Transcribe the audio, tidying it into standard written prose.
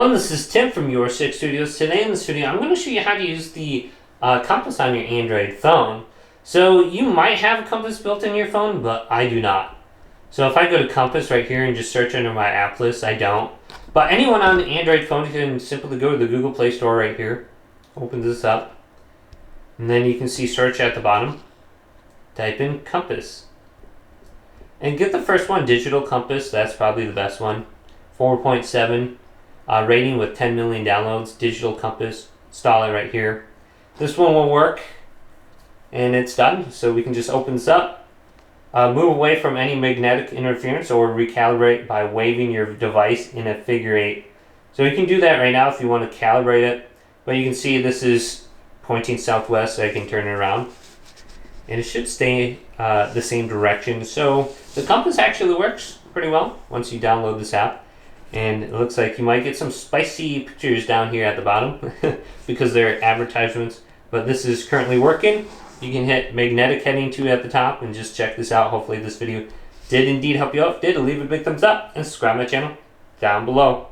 Hello, this is Tim from Your Six Studios. Today in the studio, I'm going to show you how to use the compass on your Android phone. So you might have a compass built in your phone, but I do not. So if I go to Compass right here and just search under my app list, I don't. But anyone on the Android phone can simply go to the Google Play Store right here, open this up, and then you can see search at the bottom. Type in Compass. And get the first one, Digital Compass. That's probably the best one. 4.7. Rating with 10 million downloads, Digital Compass. Install it right here. This one will work, and it's done. So we can just open this up, move away from any magnetic interference, or recalibrate by waving your device in a figure 8. So you can do that right now if you want to calibrate it. But you can see this is pointing southwest, so I can turn it around, and it should stay the same direction. So the compass actually works pretty well once you download this app. And it looks like you might get some spicy pictures down here at the bottom because they're advertisements. But this is currently working. You can hit magnetic heading 2 at the top and just check this out. Hopefully this video did indeed help you out. If it did, leave a big thumbs up and subscribe to my channel down below.